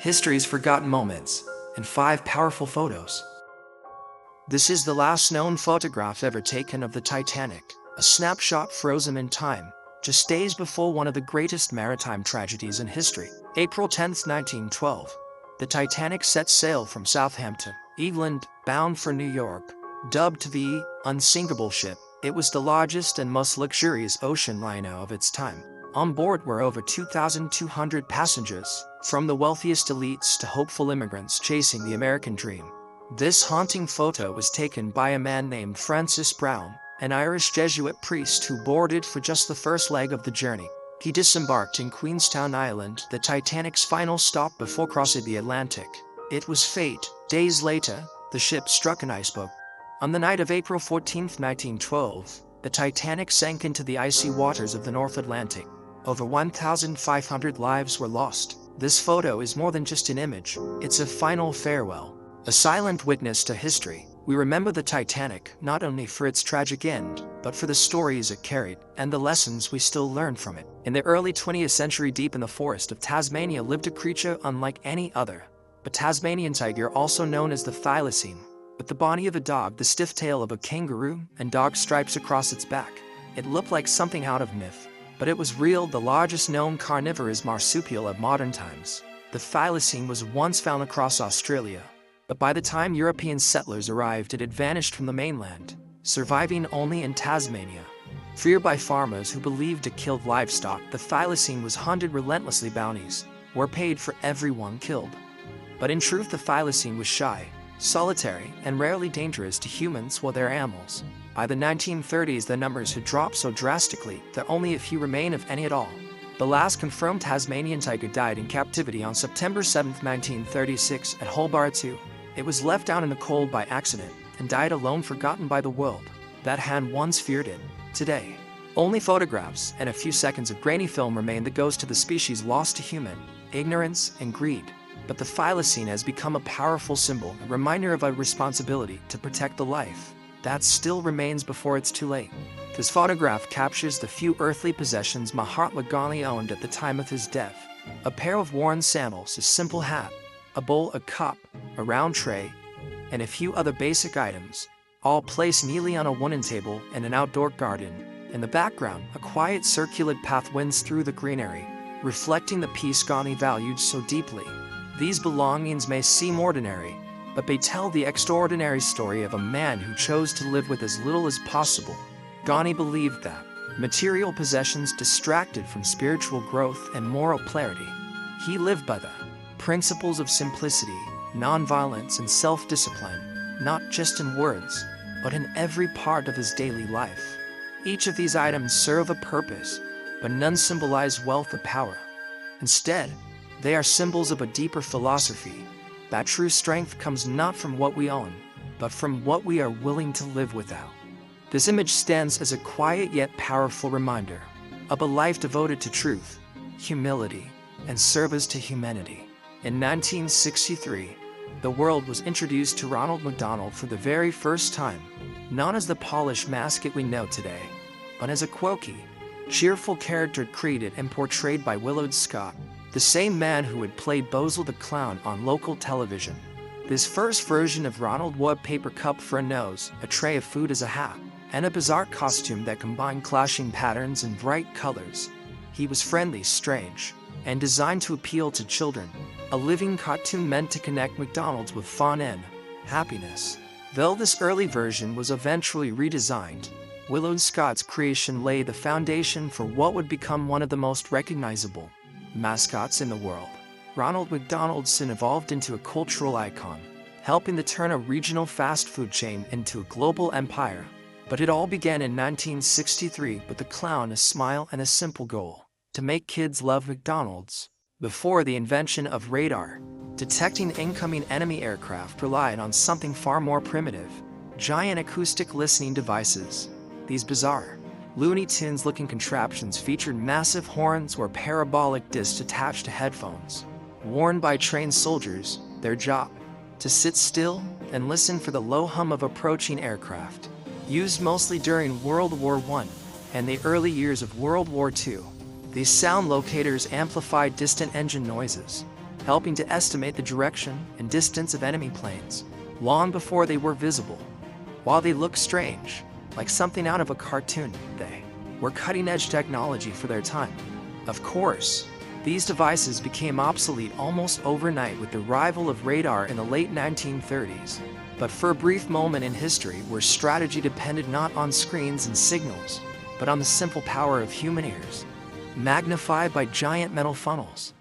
history's forgotten moments, and 5 powerful photos. This is the last known photograph ever taken of the Titanic, a snapshot frozen in time, just days before one of the greatest maritime tragedies in history. April 10, 1912. The Titanic set sail from Southampton, England, bound for New York. Dubbed the unsinkable ship, it was the largest and most luxurious ocean liner of its time. On board were over 2,200 passengers, from the wealthiest elites to hopeful immigrants chasing the American dream. This haunting photo was taken by a man named Francis Brown, an Irish Jesuit priest who boarded for just the first leg of the journey. He disembarked in Queenstown Island, the Titanic's final stop before crossing the Atlantic. It was fate. Days later, the ship struck an iceberg. On the night of April 14, 1912, the Titanic sank into the icy waters of the North Atlantic. Over 1,500 lives were lost. This photo is more than just an image, it's a final farewell. A silent witness to history. We remember the Titanic not only for its tragic end, but for the stories it carried, and the lessons we still learn from it. In the early 20th century, deep in the forest of Tasmania lived a creature unlike any other. A Tasmanian tiger, also known as the thylacine, with the body of a dog, the stiff tail of a kangaroo, and dog stripes across its back. It looked like something out of myth, but it was real, the largest known carnivorous marsupial of modern times. The thylacine was once found across Australia, but by the time European settlers arrived, it had vanished from the mainland, surviving only in Tasmania. Feared by farmers who believed it killed livestock, the thylacine was hunted relentlessly. Bounties were paid for everyone killed. But in truth, the thylacine was shy, solitary, and rarely dangerous to humans or their animals. By the 1930s, the numbers had dropped so drastically that only a few remain, if any at all. The last confirmed Tasmanian tiger died in captivity on September 7, 1936, at Hobart II. It was left out in the cold by accident and died alone, forgotten by the world that had once feared it. Today, only photographs and a few seconds of grainy film remain, the ghost of the species lost to human ignorance and greed. But the thylacine has become a powerful symbol, a reminder of a responsibility to protect the life that still remains before it's too late. This photograph captures the few earthly possessions Mahatma Gandhi owned at the time of his death. A pair of worn sandals, a simple hat, a bowl, a cup, a round tray, and a few other basic items, all placed neatly on a wooden table in an outdoor garden. In the background, a quiet circular path winds through the greenery, reflecting the peace Gandhi valued so deeply. These belongings may seem ordinary, but they tell the extraordinary story of a man who chose to live with as little as possible. Gandhi believed that material possessions distracted from spiritual growth and moral clarity. He lived by the principles of simplicity, nonviolence, and self-discipline, not just in words, but in every part of his daily life. Each of these items serve a purpose, but none symbolize wealth or power. Instead, they are symbols of a deeper philosophy, that true strength comes not from what we own, but from what we are willing to live without. This image stands as a quiet yet powerful reminder of a life devoted to truth, humility, and service to humanity. In 1963, the world was introduced to Ronald McDonald for the very first time, not as the polished mascot we know today, but as a quirky, cheerful character created and portrayed by Willard Scott, the same man who had played Bozo the Clown on local television. This first version of Ronald wore a paper cup for a nose, a tray of food as a hat, and a bizarre costume that combined clashing patterns and bright colors. He was friendly, strange, and designed to appeal to children, a living cartoon meant to connect McDonald's with fun and happiness. Though this early version was eventually redesigned, Willard Scott's creation laid the foundation for what would become one of the most recognizable mascots in the world. Ronald McDonald soon evolved into a cultural icon, helping to turn a regional fast food chain into a global empire. But it all began in 1963 with the clown, a smile, and a simple goal: to make kids love McDonald's. Before the invention of radar, detecting incoming enemy aircraft relied on something far more primitive: giant acoustic listening devices. These bizarre, Looney Tunes-looking contraptions featured massive horns or parabolic discs attached to headphones, worn by trained soldiers, their job to sit still and listen for the low hum of approaching aircraft. Used mostly during World War I and the early years of World War II, these sound locators amplified distant engine noises, helping to estimate the direction and distance of enemy planes, long before they were visible. While they look strange, like something out of a cartoon, they were cutting-edge technology for their time. Of course, these devices became obsolete almost overnight with the arrival of radar in the late 1930s. But for a brief moment in history where strategy depended not on screens and signals, but on the simple power of human ears, magnified by giant metal funnels.